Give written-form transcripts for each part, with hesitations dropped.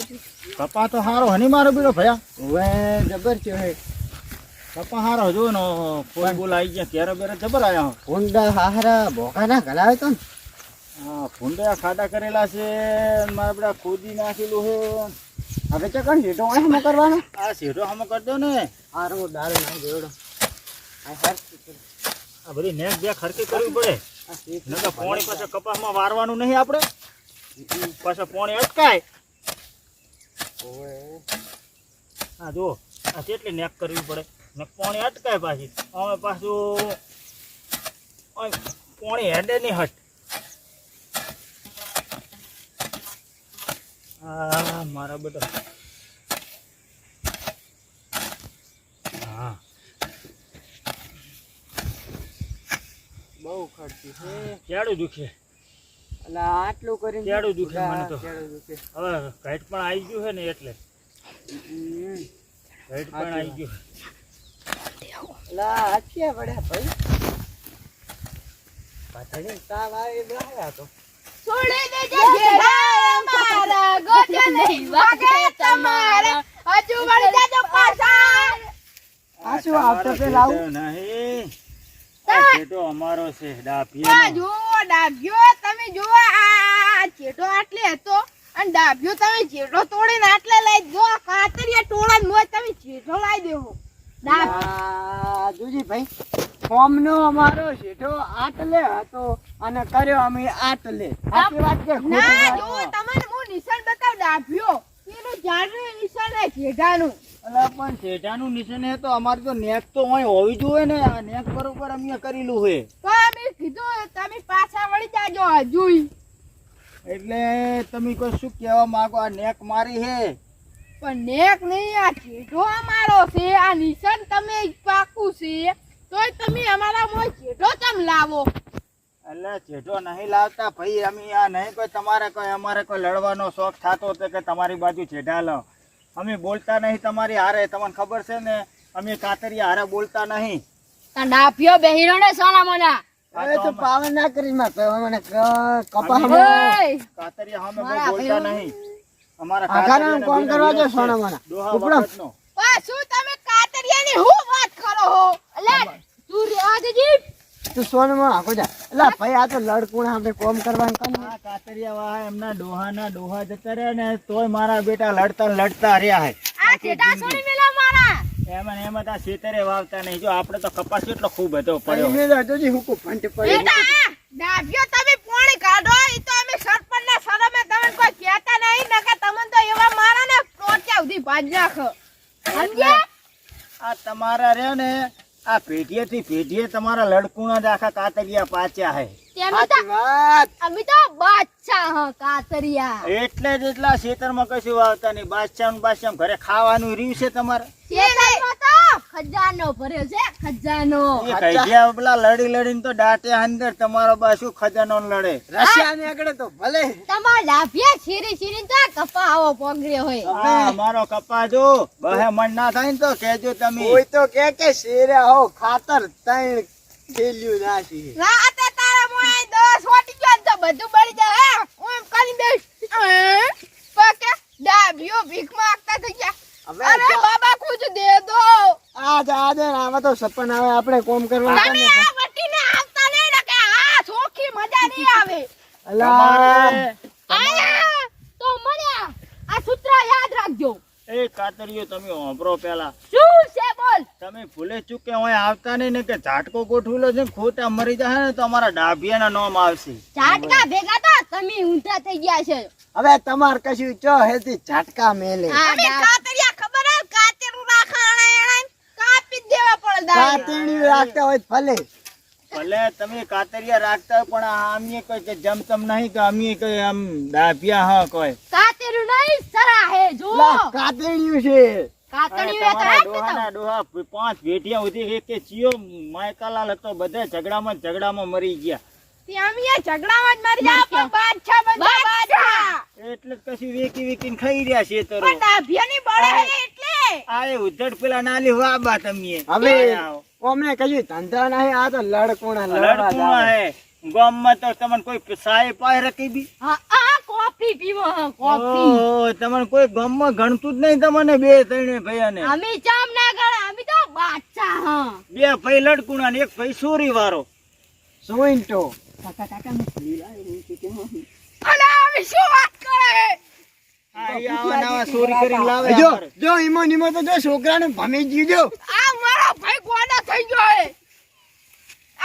કપા તો હારો હની મારો બીડો ભયા હવે જબર છે હે કપા હારો જો નો ફૂલ બોલ આવી ગયા કેરો બેરો જબર આયા ઊંડા હારા ભોકાના ઘલાવે તો ને હા ફૂંડા ખાડા કરેલા છે મારા બધા ખોદી નાખેલું હે હવે ચકન હેઠો આમ કરવાનો આ શેઠો હમ કરી દો ને હારો દારૂ નાખી દેવડો આ હર આ બધી નેક બે ખર્ચી કરવી પડે નકર પોણી પાછા કપાસમાં વારવાનું નહીં આપણે પાછા પોણી અટકાય ઓએ હા જો આ કેટલી નેક કરવી પડે ને પોણી અટકાય પાછી હવે પાછું પોણી હેડે નહીં હટ હા મારા બધા હા બહુ ખર્ચી છે કેડું દુખે એટલે આટલું કરીને કેડું દુખે મને તો કેડું દુખે હવે ઘાટ પણ આવી ગયું છે ને એટલે ઘાટ પણ આવી ગયું લા આખિયા પડ્યા ભાઈ પાછળ તાવ આવે બહાર તો છોડી દેજે ઘેરા મારા ગોજે નહીં વાગે તમારા હજુ વળી જાજો પાછા આ શું આવતો પે લાવું નહીં આ છેટો અમારો છે ડાભિયાનો જુઓ ડાભ્યો તમે જુઓ આ ચેટો આટલે હતો અને ડાભ્યો તમે ચેટો તોડીને આટલે લઈ જો કાતરિયા ટોળા મોય તમે ચેટો લાવી દેવો જોજી ભાઈ ફોર્મનો અમારો શેઠો આટલે હતો અને કર્યો અમે આટલે સાચી વાત કે ખોટી ના વાત? જુઓ તમને હું નિશાન બતાવ ડાભ્યો પેલું ઝાડનું નિશાન હે જેઠાનું અલા પણ શેઠાનું નિશાન હે તો અમારે તો નેક તો અહીં હોવી જોઈએ ને આ નેક બરોબર અમે કરેલું હે તો અમે કીધું તમે પાછા વળી જાજો હજુય એટલે તમે કોઈ શું કહેવા માંગો આ નેક મારી હે પણ નેક નહીં આ જેઠો અમારો છે આ નિશાન તમે પાકું છે તોય તમે અમારા મોય જેઠો ચમ લાવો એટલે જેઠો નહીં લાવતા ભાઈ અમે આ નહીં કોઈ તમારે કોઈ અમારે કોઈ લડવાનો શોખ થતો હતો કે તમારી બાજુ જેઠા લો અમે બોલતા નહીં તમારી હારે તમને ખબર છે ને અમે કાતરિયા હારે બોલતા નહીં ડાભ્યો બેહીરો ને સોના મના હવે તો પાવન ના કરી માં તો મને કપા અમે કાતરિયા અમે બહુ બોલતા નહીં અમારા આઘારાનું કોમ કરવા દે સોના મને ડોહા ઉપડો. વખતનો. પાછું તમે કાતરિયાની હું વાત કરો હો અલે તું રેવા દેજી તું સોનમાં આખો જા એટલે ભાઈ આ તો લડકુણ આપણે કોમ કરવાનું કામ આ કાતરિયા વાહ એમના ડોહા જતા રહ્યા ને તોય મારા બેટા લડતા રહ્યા હે આ જેઠા છોડી મેલો મારા એમાં તો આ ખેતરે વાવતા નહીં જો આપણે તો કપાસ કેટલો ખૂબ હતો પડ્યો મેં જોજી હુકુ ફંટ પડ્યો બેટા ડાભ્યો તમે પાણી કાઢો ઈ તો અમે સરપંચના સરામે તમને કોઈ કહેતા નહીં નકર તમને તો એવા મારા ને ટોટિયા સુધી ભાજ નાખો સમજ્યા આ તમારા રે ને આ પેઢીએ તમારા લડકુણા જ આખા કાતરિયા પાચ્યા હે તેનું તો સાચી વાત અમે તો બાદશાહ હ કાતરિયા એટલે જ એટલા ખેતરમાં કશું વાવતા નહીં બાદશાહ ઘરે ખાવાનું રહ્યું છે તમારે ખેતરમાં તો ખજાનો ભર્યો છે ખજાનો એ કઈડિયા પેલા લડીને તો દાંતે અંદર તમારો બા શું ખજાનો લડે રશિયા ને આગળ તો ભલે તમાર લાભિયા છીરી તો કપા આવો પોગર્યો હોય આ મારો કપા જો બહે મન ના થાય ને તો કહેજો તમે કોઈ તો કે શેરે હો ખાતર તણ ખેલ્યું નાસી રાતે તારા મોય 10 વાટી ગયો તો બધું બળી જાય હે હું એમ કરી દઈશ પકે ડાભ્યો ભીખ માંગતા થઈ ગયા હવે અરે બાબા કુછ દે દો આજ આમાં તો સપન આવે આપણે કોમ કરવાનું તમે આ વટીને આવતા નહીં ને કે આ સોખી મજા નહીં આવે તમારે આયા તો મળ્યા આ સૂત્ર યાદ રાખજો એ કાતરિયો તમે હોંભરો પેલા શું છે બોલ તમે ભૂલે ચૂકે હોય આવતા નહીં ને કે ઝાટકો ગોઠવેલો છે ખોટા મરી જાય ને તો અમારા ડાભિયાના નામ આવશે ઝાટકા ભેગા તો તમે ઊંધા થઈ ગયા છે હવે તમાર કશું ચો હેતી ઝટકા મેલે અમે કાતરિયા ખબર હે કાતરું રાખાણે કાપી જ દેવા પડે કાતેડી રાખતા હોય તો ભલે ભલે તમે કાતરિયા રાખતા હોય પણ અમે કોઈ કે જમતમ નહીં કે અમે કોઈ આમ ડાભિયા હા કોઈ કાતરું નહીં સરા હે જો લા કાતેડિયું છે કાતડી તમારા વેતા ડોહાના ડોહા 5 ભેટિયા સુધી એક ચિયો માયકાલાલ હતો બધા ઝઘડામાં મરી ગયા તે અમે ઝઘડામાં જ મરી જા પણ બાદશાહ બનતા બાદશાહ એટલે જ કશું વેકીને ખાઈ રહ્યા છે તરો પણ ડાભિયાની બળે હે એટલે આ એ ઉદ્ધટ પેલા નાલી વાબા તમે હવે ઓમને કશું ધંધા નહીં આ તો લડકોણા લડવા લડકુણા જાવે. હે ગામમાં તો તમને કોઈ સાહેબ પાય રકી બી હા આ કોફી પીવો હે, કોફી. ઓહો, તમને કોઈ ગામમાં ગણતું જ નહીં તમને બે ત્રણે ભૈયાને. અમે ચામ ના ગણે, અમે તો બાદશાહ હા. બે ભાઈ લડકુણા ને એક ભાઈ સોરી વાળો. સોઈન્ટો કાકા કાકા હું લીલા એવું છે કે હું અલા અમે શું વાત કરે? આ ઈ આવા નવા ચોરી કરીને લાવે જો અમારે. જો ઈમો નીમો તો જો છોકરાને ભમી જીજો. આ મારો ભાઈ ગોડો થઈ ગયો હે.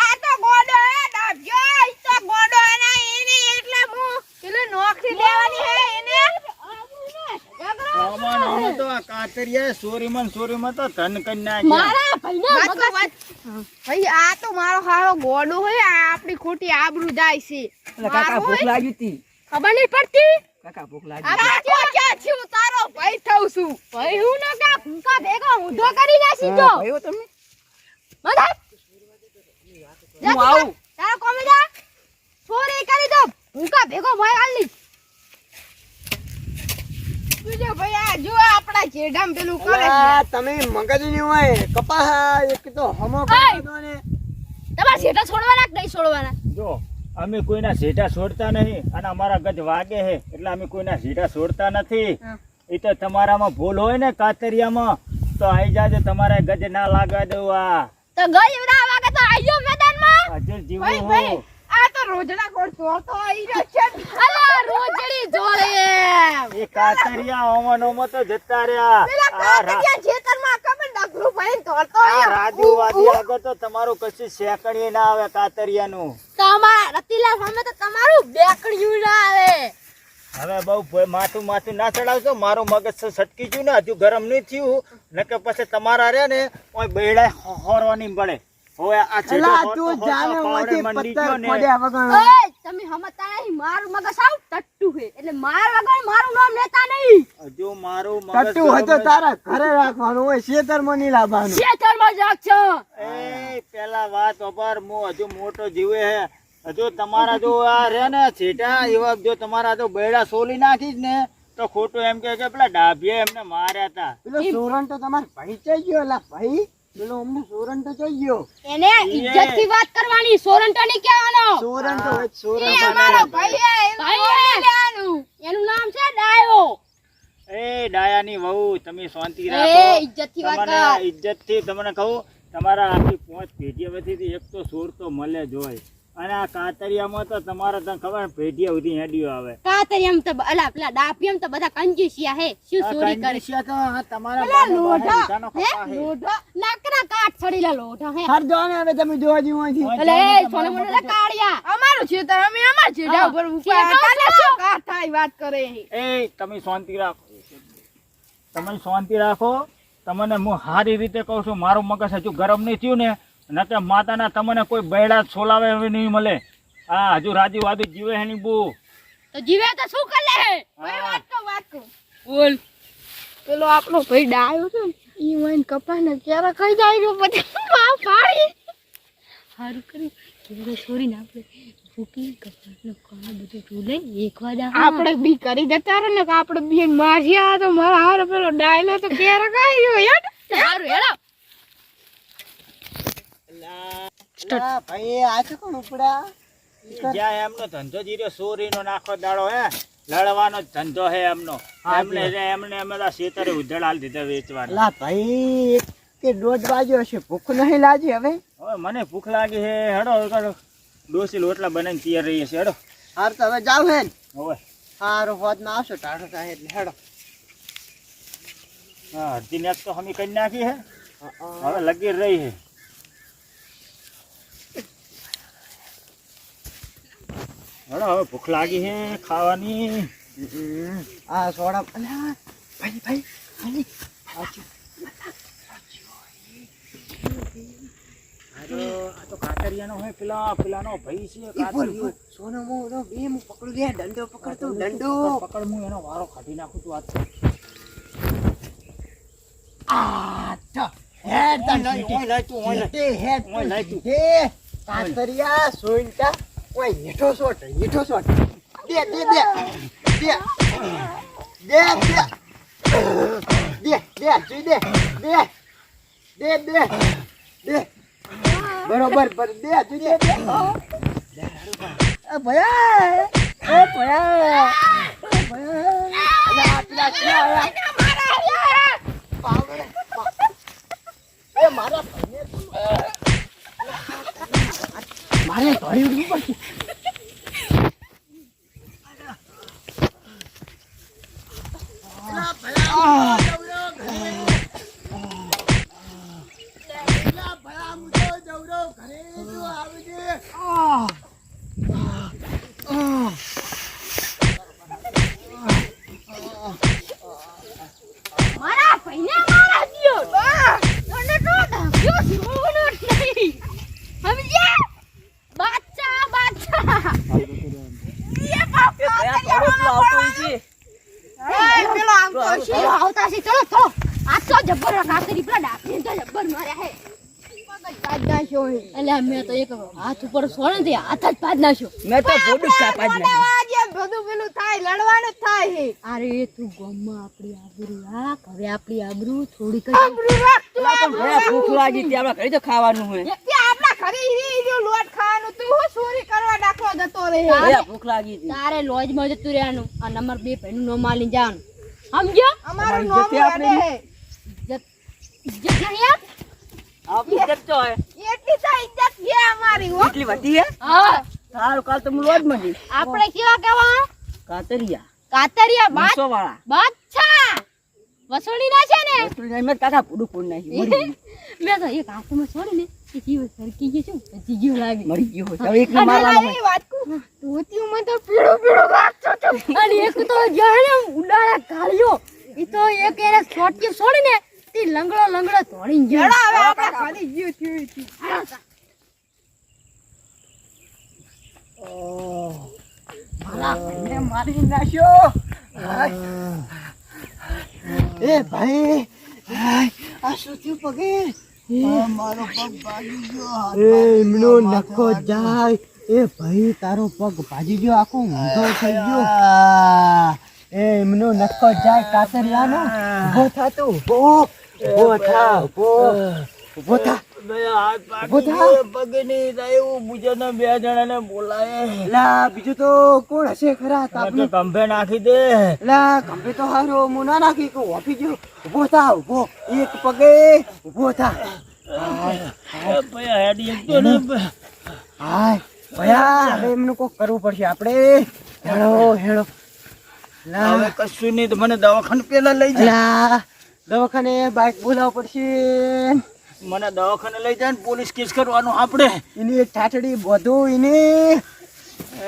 આ તો ગોડો હે, ડાભ્યો, ઈ તો ગોડો હે ને એની એટલે હું પેલી નોકરી લેવાની હે એને. આમાં આમે તો આ કાતરિયા ચોરીમાં તો ધન કરી નાખ્યા. મારા ભાઈને મગજ ભાઈ આ તો મારો હારો ગોડો હે, આ આપણી ખોટી આબરૂ જાય છે. કાકા ભૂખ લાગી તી. ખબર નહીં પડતી. કાકા ભૂખ આ લાગી. તો ક્યાં છું તારો ભાઈ થઉં છું. ભાઈ હું ન કા ભૂકા ભેગો ઊંધો કરી નાસી જો. ભાઈઓ તમે બધા હું આવું. તારો કોમે જા ચોરી કરી દો ભૂકા ભેગો ભાઈ આલી. બીજો ભાઈ આ જો આપણા જેડામ પેલું કરે છે. અલા, તમે મગજ ની હોય કપા એક તો હમો કરી દો ને. તમારા જેડા છોડવાના કે નહીં છોડવાના? જો અમે કોઈના ઝેટા છોડતા નહીં અને અમારા ગજ વાગે છે એટલે અમે કોઈના ઝેટા છોડતા નથી. એ તો તમારામાં ભૂલ હોય ને કાતરિયામાં તો આઈ જાજો, તમારે ગજ ના લાગવા દઉં. આ તો ગઈ એવડા વાગે તો આયો મેદાનમાં. હજુ જીવું ભાઈ હું. ભાઈ આ તો રોજડા કોડ ચોરતો આઈ રહ્યો છે. અલા રોજડી જોડે એમ. એ કાતરિયા ઓમનો તો જતા રહ્યા. પેલા આ કાકડિયા ખેતરમાં ખબર ડગલું ભરીને તોડતો આ આયો. રાજુવાદી આગળ તો તમારું કશું શેકણીએ ના આવે કાતરિયાનું. તમારા રતિલા સામે તો તમારું બેકડ્યું ના આવે. હવે બહુ માથું ના ચડાવશો, મારું મગજ સટકી ગયું ને હજુ ગરમ નહીં થયું નકે પછી તમારા રે ને ઓય બેડા હોરવાની પડે. હવે આ છેડો અલા, હોરતો તું હોરતો જાને પાવડે ઓથી મંડી પત્તર ગયો ને. ખોડ્યા વગર. ઓય તમે સમજતા નહીં, મારું મગજ સાવ ટટ્ટુ છે એટલે માર વગર મારું નામ લેતા નહીં. હજુ મારું મગજ ટટ્ટુ હોય તો ગરમ તારા ઘરે રાખવાનું હોય, ખેતરમાં નહીં લાવવાનું. ખેતરમાં જ રાખજો. એ પેલા વાત ઉપર હું હજુ મોટો જીવે હે. હજુ તમારા જો આ રે ને છેટા એવા જો તમારા જો બેડા સોલી નાખીશ ને તો ખોટું એમ કે પેલા ડાભીએ એમને માર્યા હતા. પેલો સોરન તો તમારે ભાઈ ચઈ ગયો. અલા ભાઈ પેલો અમને સોરન તો ચઈ ગયો. એને ઇજ્જતથી વાત કરવાની, સોરંટો નહીં કહેવાનો. સોરન તો હોય, સોરન એ તો અમારો હોય. ભાઈ છે, એનું નામ લેવાનું. એનું નામ છે ડાયો. એ ડાયાની વહુ તમે શાંતિ એ રાખો. ઇજ્જતથી વાત તમને કર. ઇજ્જતથી તમને કહું, તમારા આખી 5 પેઢી વચ્ચેથી એક તો સોર તો મળે જ હોય. અને આ કાતરિયામાં તો તમારે તને ખબર પેઢી સુધી હેડ્યું આવે. કાતરિયામ તો અલા પેલા ડાપિયમ તો બધા કંજૂસિયા હે. શું આ ચોરી કરે? કંજૂસિયા તો આ તમારા પેલા બાને બાને લોઢા ઊંધાનો હે, કપા હે. લોઢા લાકડા કાટ છડીલા લોઢા હે. હાર જો ને હવે તમે જોવા જેવું અહીંથી. ઓય. એટલે એ સોને મોને કાળિયા અમારું છે તો અમે અમાર જેડા ઉપર તને શું કાટ થાય વાત કરે. એ તમે શાંતિ રાખો. તમે શાંતિ રાખો. તમને હું સારી રીતે કહું છું, મારું મગજ હજુ ગરમ નહીં થયું ને નકે માતાના તમને કોઈ બેડા છોલાવે એવી નહીં મળે. હા હજુ રાજી વાદી જીવે હે ની બુ. તો જીવે તો શું કરે હે? ભાઈ વાત કર બોલ. પેલો આપણો ભાઈ ડાયો છે ને ઈ વઈન કપાને ક્યારે કઈ જાય ગયો પછી માં ફાડી હારું કરી કેરે છોરી ને આપણે ભૂકી કપાને કોણ બધું તું લઈ એકવાર આપણે બી કરી દેતા રે ને કે આપણે બી માર્યા તો મારા હારો પેલો ડાયલો તો ક્યારે કઈ ગયો યાર. સારું હેડો. અલા, ભાઈ આ છે કોણ ઉપડા? જ્યાં એમનો ધંધો જીર્યો ચોરીનો નાખો દાડો હે, લડવાનો જ ધંધો હે એમનો. એમને અમે તો શેતરે ઉધેડ હાલ દીધા વેચવાના. અલા ભાઈ એક કે દોઢ વાગ્યો હશે, ભૂખ નહીં લાગી હવે? હવે મને ભૂખ લાગી હે. હેડો ડોસી લોટલા બનાવીને તૈયાર રહીએ છે. હેડો હાર તો હવે જાવ હે ને. હવે હારું હોદમાં આવશો ટાઢો થાય એટલે હેડો. હા અડધી નેક તો હમી કરી નાખી હે, હવે લગી રહી હે. હેડો હવે ભૂખ લાગી હે ખાવાની. આ સોડા અલા ભાઈ ભાઈ ભાઈ આજો. આ તો કાતરિયાનો હે. પેલાનો ભાઈ છે કાતરિયો. સોનો મોનો બે હું પકડું દે, દંડો પકડતો દંડો. પકડ હું એનો વારો કાઢી નાખું તું આજ. આ તો હેડ દંડો ઓય લઈ તું, ઓય લઈ. તે હેડ ઓય લઈ તું. તે કાતરિયા સોઈન્ટા ઓય હેઠો સોટ દે દે દે દે દે દે દે જોઈ દે દે દે દે દે બરોબર પર દે જોઈ દે દે. ભયા એ ભયા અલા પેલા ક્યાં આયા? પાવડે. એ મારા મારે ધોરી ઉડવું પડશે. મારા ભાઈને મારા દ્યો મને તો ડાક્યો જીવવાનો નહીં સમજ્યા બાદશાહ એ બાપા પેલો આવતો છે આવતા છે ચલો તો આ તો જબ્બર કાકરી પેલા ડાકરી તો જબ્બર માર્યા હે પાદ નાખ્યો એટલે મેં તો એક હાથ ઉપર સોણે દે હાથ જ પાદ નાખ્યો મેં તો બોડું કાપા જ નાખ્યું. બધું પેલું થાય લડવાનું થાય હે અરે તું ગમમાં આપણી આબરૂ રાખ હવે આપણી આબરૂ થોડી કઈ આબરૂ રાખ તું પેલા પણ ભયા ભૂખ લાગી હતી આપણા ઘરે તો ખાવાનું હોય. આપણા ઘરે હીરો લોટ ખાવાનું તું હું ચોરી કરવા ડાકવા જતો રહે ભયા ભૂખ લાગી હતી. તારે લોજમાં જતું રહેવાનું આ નંબર 2 ભાઈનું નામ આલી જવાનું સમજ્યો અમારું નામ યાદ હે. ઇજ્જત નહીં આપ આપની ઇજ્જત તો હે. એટલી તો ઇજ્જત છે અમારી હો એટલી વધી હે. હા સારું કાલ તો હું લોજ માં જઈશ. આપણે કેવા કેવા કાતરિયા કાતરિયા બાદ 200 વાળા. બાદશાહ વસોડી ના છે ને એટલું નહીં મેં કાકા પૂડું ફોડ નાખ્યું. મરી ગયું. મેં તો એક હાથમાં છોડી ને એ જીવ સરકી ગયું છે પછી જીવ લાગે મરી ગયો હોય. હવે એકને મારવાનો હોય. વાત કુ ધોતી માં તો પીળો પીળો લાગતો તો અને એક તો જાણે ઉડાડા કાળ્યો ઈ તો એક એને છોટી છોડી ને તે લંગડો તોડીને ગયો હવે આપણે ખાલી જીવ થયું છે મારા ભાઈને મારી નાખ્યો. એ ભાઈ આ શું થયું પગે? મારો પગ ભાગી ગયો. એ એમનો નખો જાય. એ ભાઈ તારો પગ ભાજી ગયો આખો ઊંધો થઈ ગયો. એ એમનો નખો જાય કાતરિયાનો. ઊભો થા તું. ઊભો થા. ઊભો થા. હાથ ઉભો થા. ભાગી પગે નહીં થયું. બીજાના 2 જણાને બોલાય. લા બીજું તો કોણ હશે ખરા તાપનું? કંભે નાખી દે. લા ખંભે તો હારો હું ના નાખી કે ઓફી ગયો. ઊભો થા. ઊભો એક પગે ઊભો થા. ભયા હેડી એક તો ને હાય ભયા હવે એમનું કોક કરવું પડશે આપણે. હેળો હેળો. હવે કશું નહીં તો મને દવાખાને પેલા લઈ જા. લા દવાખાને બાઈક બોલાવવું પડશે. મને દવાખાને લઈ જાય ને પોલીસ કેસ કરવાનો આપણે. એની એક ઠાઠડી બધું એની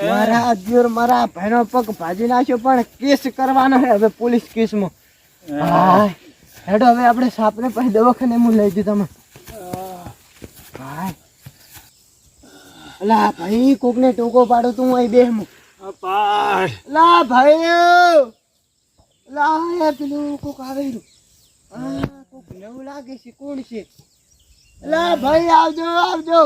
મારા અજ્યોર મારા ભાઈનો પગ ભાજી નાખ્યો પણ કેસ કરવાનો છે હવે પોલીસ કેસમાં. હાય હેડો હવે આપણે સાપને પછી દવાખાને હું લઈ જઉં તમે. હાય અલા ભાઈ કોકને ટોકો પાડો તું અહીં બેહમું. પાડ લા ભાઈ લા એ પેલું કોક આવે રહ્યું. કોક નવું લાગે છે કોણ છે? લા ભાઈ આવજો આવજો.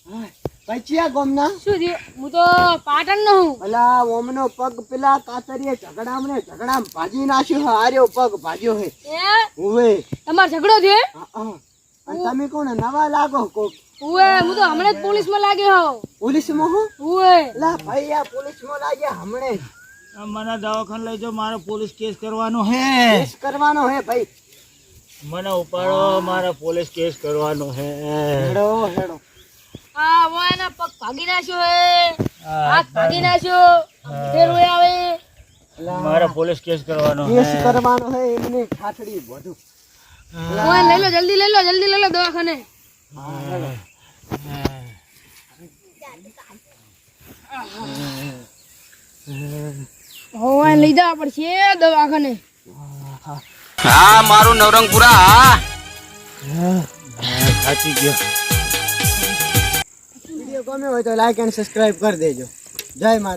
હાય ભાઈ ચિયા ગામના? શું થયું હું તો પાટણ નો હું અલા ઓમનો પગ પેલા કાતરીએ ઝઘડામાં ભાજી નાખ્યો હે. હાર્યો પગ ભાજ્યો હે. ઓવે તમારો ઝઘડો થયો અને તમે કોણ નવા લાગો કોક? ઉએ હું તો હમણે જ પોલીસ માં લાગ્યો પોલીસમાં હો? ઉએ લા ભાઈ આ પોલીસમાં લાગ્યા હમણે જ. મને દવાખાને લઈ જાઓ. મારે પોલીસ કેસ કરવાનો હે. કેસ કરવાનો હે ભાઈ. મને ઉપાડો. મારે પોલીસ કેસ કરવાનો હે. હેડો હેડો. આ વાના પગ ભાગી નાખ્યો હે હાથ ભાગી નાખ્યો ફેર હોય આવે મારે પોલીસ કેસ કરવાનો કેસ હે. કરવાનો હે એમને ઠાઠડી બધું. ઓય લઈ લો જલ્દી લઈ લો દવાખાને હોવા લઈ જવા પડશે દવાખાને. હા મારું નવરંગપુરા હા થાકી ગયો. વિડીયો ગમ્યો હોય તો લાઈક એન્ડ સબસ્ક્રાઇબ કરી દેજો. જય માતા.